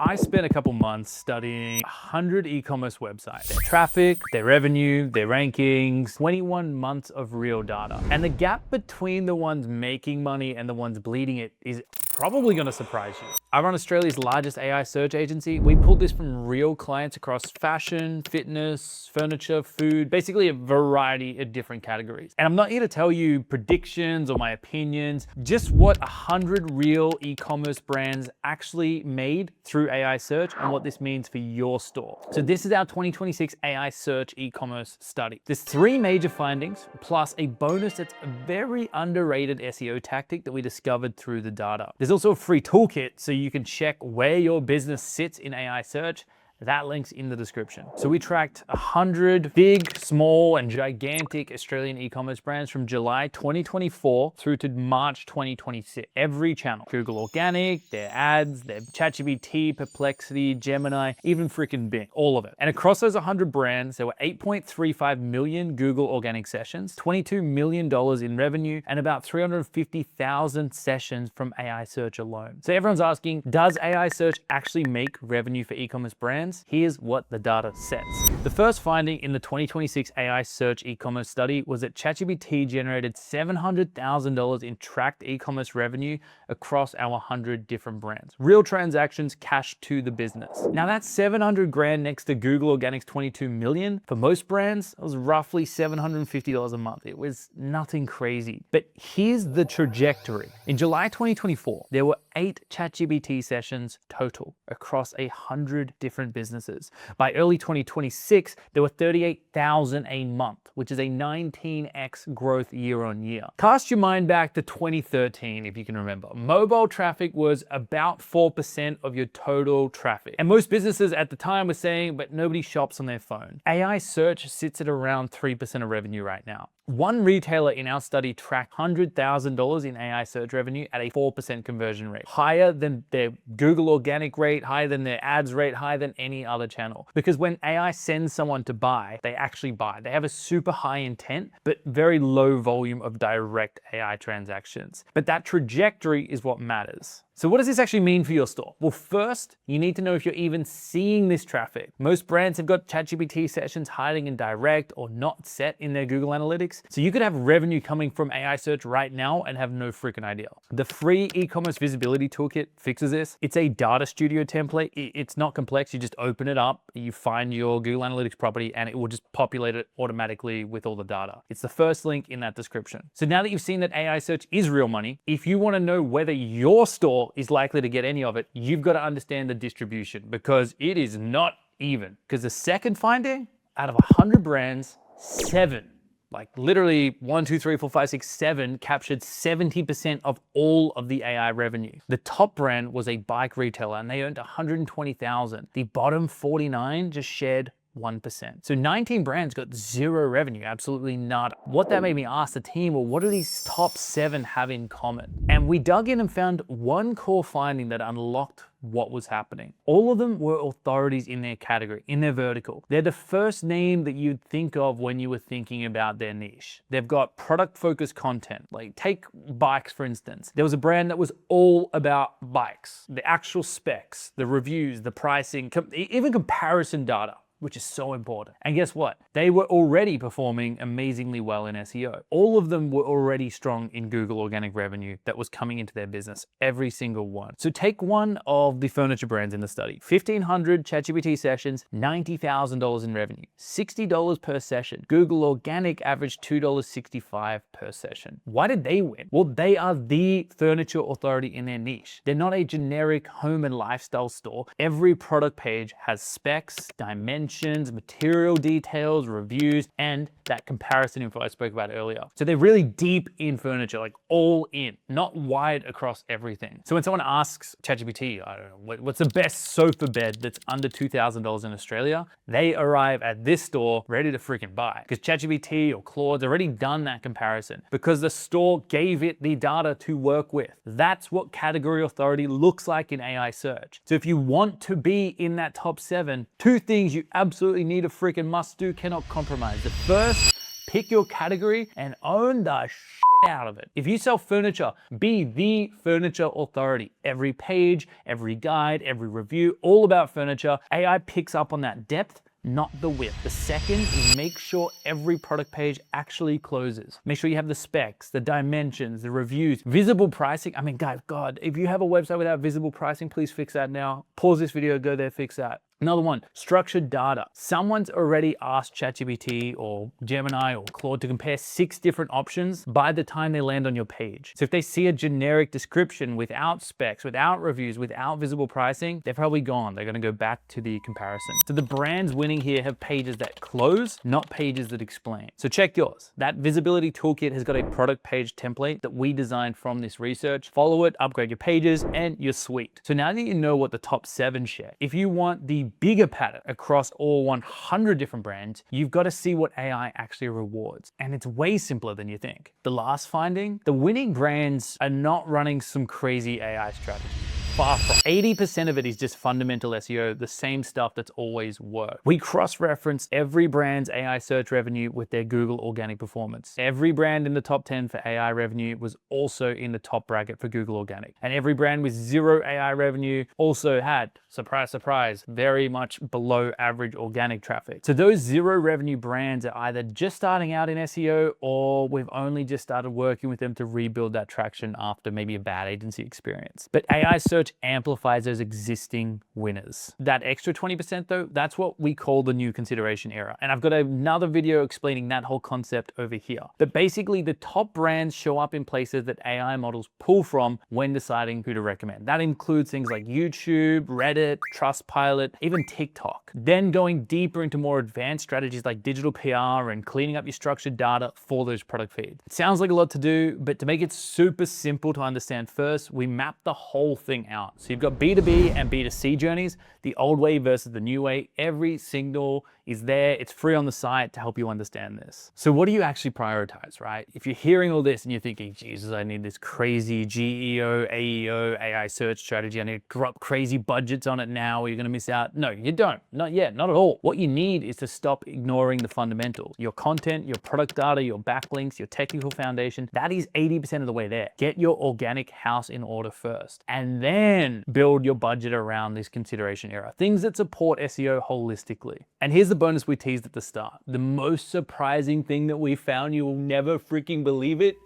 I spent a couple months studying 100 e-commerce websites, their traffic, their revenue, their rankings, 21 months of real data. And the gap between the ones making money and the ones bleeding it is probably going to surprise you. I run Australia's largest AI search agency. We pulled this from real clients across fashion, fitness, furniture, food, basically a variety of different categories. And I'm not here to tell you predictions or my opinions, just what 100 real e-commerce brands actually made through AI search and what this means for your store. So this is our 2026 AI search e-commerce study. There's 3 major findings, plus a bonus that's a very underrated SEO tactic that we discovered through the data. There's also a free toolkit so you can check where your business sits in AI search. That link's in the description. So we tracked 100 big, small, and gigantic Australian e-commerce brands from July 2024 through to March 2026. Every channel. Google Organic, their ads, their ChatGPT, Perplexity, Gemini, even freaking Bing. All of it. And across those 100 brands, there were 8.35 million Google Organic sessions, $22 million in revenue, and about 350,000 sessions from AI search alone. So everyone's asking, does AI search actually make revenue for e-commerce brands? Here's what the data says. The first finding in the 2026 AI search e-commerce study was that ChatGPT generated $700,000 in tracked e-commerce revenue across our 100 different brands. Real transactions cash to the business. Now that's 700 grand next to Google Organic's 22 million. For most brands, it was roughly $750 a month. It was nothing crazy. But here's the trajectory. In July 2024, there were 8 ChatGPT sessions total across 100 different businesses. By early 2026, there were 38,000 a month, which is a 19x growth year on year. Cast your mind back to 2013, if you can remember. Mobile traffic was about 4% of your total traffic. And most businesses at the time were saying, but nobody shops on their phone. AI search sits at around 3% of revenue right now. One retailer in our study tracked $100,000 in AI search revenue at a 4% conversion rate, higher than their Google Organic rate, higher than their ads rate, higher than any other channel. Because when AI sends someone to buy, they actually buy. They have a super high intent, but very low volume of direct AI transactions. But that trajectory is what matters. So what does this actually mean for your store? Well, first, you need to know if you're even seeing this traffic. Most brands have got ChatGPT sessions hiding in direct or not set in their Google Analytics. So you could have revenue coming from AI search right now and have no freaking idea. The free Ecommerce Visibility Toolkit fixes this. It's a data studio template. It's not complex. You just open it up, you find your Google Analytics property, and it will just populate it automatically with all the data. It's the first link in that description. So now that you've seen that AI search is real money, if you want to know whether your store is likely to get any of it, you've got to understand the distribution, because it is not even. Because the second finding, out of 100 brands, 7, like literally 1, 2, 3, 4, 5, 6, 7 captured 70% of all of the AI revenue. The top brand was a bike retailer and they earned 120,000. The bottom 49 just shared 1%. So 19 brands got 0 revenue, absolutely nada. What that made me ask the team, well, what do these top 7 have in common? And we dug in and found one core finding that unlocked what was happening. All of them were authorities in their category, in their vertical. They're the first name that you'd think of when you were thinking about their niche. They've got product-focused content. Like take bikes, for instance. There was a brand that was all about bikes, the actual specs, the reviews, the pricing, even comparison data, which is so important. And guess what? They were already performing amazingly well in SEO. All of them were already strong in Google Organic revenue that was coming into their business, every single one. So take one of the furniture brands in the study. 1,500 ChatGPT sessions, $90,000 in revenue, $60 per session. Google Organic averaged $2.65 per session. Why did they win? Well, they are the furniture authority in their niche. They're not a generic home and lifestyle store. Every product page has specs, dimensions, material details, reviews, and that comparison info I spoke about earlier. So they're really deep in furniture, like all in, not wide across everything. So when someone asks ChatGPT, I don't know, what's the best sofa bed that's under $2,000 in Australia, they arrive at this store ready to freaking buy, because ChatGPT or Claude's already done that comparison because the store gave it the data to work with. That's what category authority looks like in AI search. So if you want to be in that top 7, 2 things you absolutely need, a freaking must do, cannot compromise. The first, pick your category and own the shit out of it. If you sell furniture, be the furniture authority. Every page, every guide, every review, all about furniture. AI picks up on that depth, not the width. The second is make sure every product page actually closes. Make sure you have the specs, the dimensions, the reviews, visible pricing. I mean, guys, God, if you have a website without visible pricing, please fix that now. Pause this video, go there, fix that. Another one, structured data. Someone's already asked ChatGPT or Gemini or Claude to compare 6 different options by the time they land on your page. So if they see a generic description without specs, without reviews, without visible pricing, they're probably gone. They're gonna go back to the comparison. So the brands winning here have pages that close, not pages that explain. So check yours. That Visibility Toolkit has got a product page template that we designed from this research. Follow it, upgrade your pages, and you're sweet. So now that you know what the top 7 share, if you want the bigger pattern across all 100 different brands, you've got to see what AI actually rewards. And it's way simpler than you think. The last finding, the winning brands are not running some crazy AI strategy. Far from. 80% of it is just fundamental SEO, the same stuff that's always worked. We cross-reference every brand's AI search revenue with their Google organic performance. Every brand in the top 10 for AI revenue was also in the top bracket for Google organic. And every brand with 0 AI revenue also had, surprise, surprise, very much below average organic traffic. So those 0 revenue brands are either just starting out in SEO or we've only just started working with them to rebuild that traction after maybe a bad agency experience. But AI search amplifies those existing winners. That extra 20% though, that's what we call the new consideration era. And I've got another video explaining that whole concept over here. But basically the top brands show up in places that AI models pull from when deciding who to recommend. That includes things like YouTube, Reddit, Trustpilot, even TikTok. Then going deeper into more advanced strategies like digital PR and cleaning up your structured data for those product feeds. It sounds like a lot to do, but to make it super simple to understand first, we map the whole thing out. So you've got B2B and B2C journeys, the old way versus the new way. Every signal is there. It's free on the site to help you understand this. So what do you actually prioritize, right? If you're hearing all this and you're thinking, Jesus, I need this crazy GEO, AEO, AI search strategy. I need to drop crazy budgets on it now or you're going to miss out. No, you don't. Not yet. Not at all. What you need is to stop ignoring the fundamentals. Your content, your product data, your backlinks, your technical foundation. That is 80% of the way there. Get your organic house in order first. And then build your budget around this consideration era. Things that support SEO holistically. And here's the bonus we teased at the start. The most surprising thing that we found, you will never freaking believe it,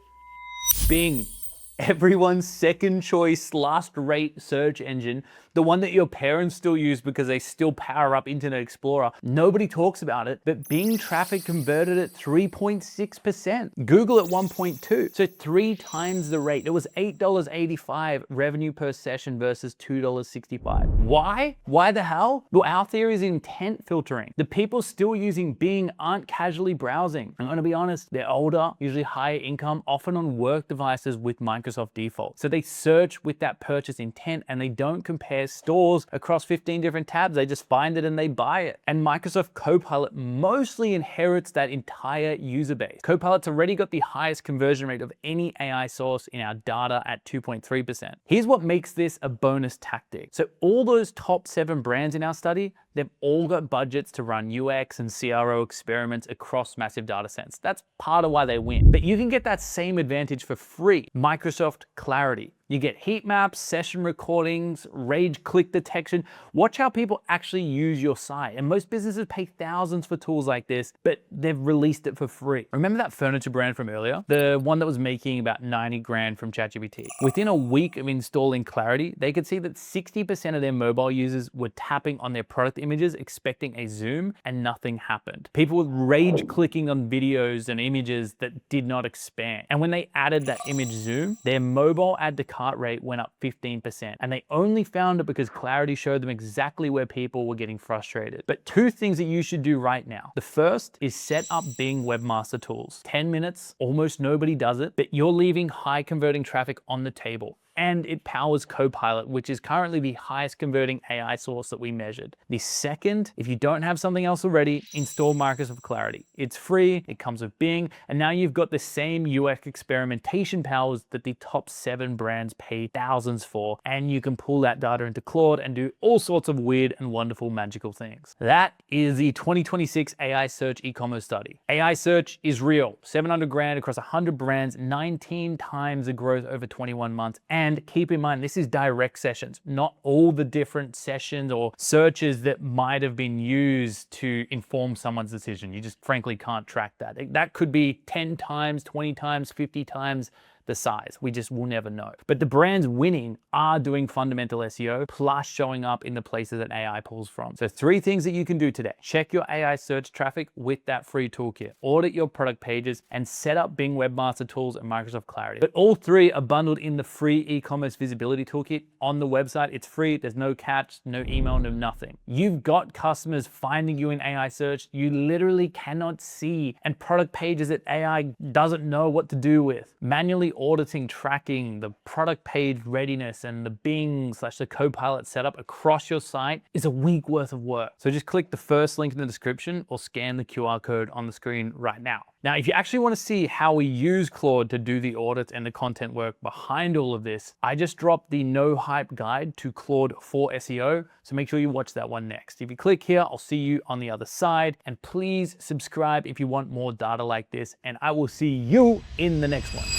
Bing. Everyone's second choice, last rate search engine, the one that your parents still use because they still power up Internet Explorer. Nobody talks about it, but Bing traffic converted at 3.6%. Google at 1.2, so 3 times the rate. It was $8.85 revenue per session versus $2.65. Why? Why the hell? Well, our theory is intent filtering. The people still using Bing aren't casually browsing. I'm gonna be honest, they're older, usually higher income, often on work devices with Microsoft default. So they search with that purchase intent and they don't compare stores across 15 different tabs. They just find it and they buy it. And Microsoft Copilot mostly inherits that entire user base. Copilot's already got the highest conversion rate of any AI source in our data at 2.3%. Here's what makes this a bonus tactic. So all those top 7 brands in our study, they've all got budgets to run UX and CRO experiments across massive data sets. That's part of why they win. But you can get that same advantage for free. Microsoft Clarity. You get heat maps, session recordings, rage click detection. Watch how people actually use your site. And most businesses pay thousands for tools like this, but they've released it for free. Remember that furniture brand from earlier? The one that was making about 90 grand from ChatGPT. Within a week of installing Clarity, they could see that 60% of their mobile users were tapping on their product images, expecting a zoom, and nothing happened. People were rage clicking on videos and images that did not expand. And when they added that image zoom, their mobile add to cart rate went up 15%. And they only found it because Clarity showed them exactly where people were getting frustrated. But 2 things that you should do right now. The first is set up Bing Webmaster Tools. 10 minutes, almost nobody does it, but you're leaving high converting traffic on the table. and it powers Copilot, which is currently the highest converting AI source that we measured. The second, if you don't have something else already, install Microsoft Clarity. It's free, it comes with Bing, and now you've got the same UX experimentation powers that the top 7 brands pay thousands for, and you can pull that data into Claude and do all sorts of weird and wonderful magical things. That is the 2026 AI search e-commerce study. AI search is real. 700 grand across 100 brands, 19 times the growth over 21 months. And keep in mind, this is direct sessions, not all the different sessions or searches that might have been used to inform someone's decision. You just frankly can't track that. That could be 10 times, 20 times, 50 times the size. We just will never know. But the brands winning are doing fundamental SEO plus showing up in the places that AI pulls from. So 3 things that you can do today. Check your AI search traffic with that free toolkit. Audit your product pages and set up Bing Webmaster Tools and Microsoft Clarity. But all 3 are bundled in the free e-commerce visibility toolkit on the website. It's free. There's no catch, no email, no nothing. You've got customers finding you in AI search you literally cannot see, and product pages that AI doesn't know what to do with. Manually auditing, tracking the product page readiness and the Bing/the Copilot setup across your site is a week worth of work. So just click the first link in the description or scan the QR code on the screen right now. Now, if you actually want to see how we use Claude to do the audits and the content work behind all of this, I just dropped the no hype guide to Claude for SEO. So make sure you watch that one next. If you click here, I'll see you on the other side. And please subscribe if you want more data like this, and I will see you in the next one.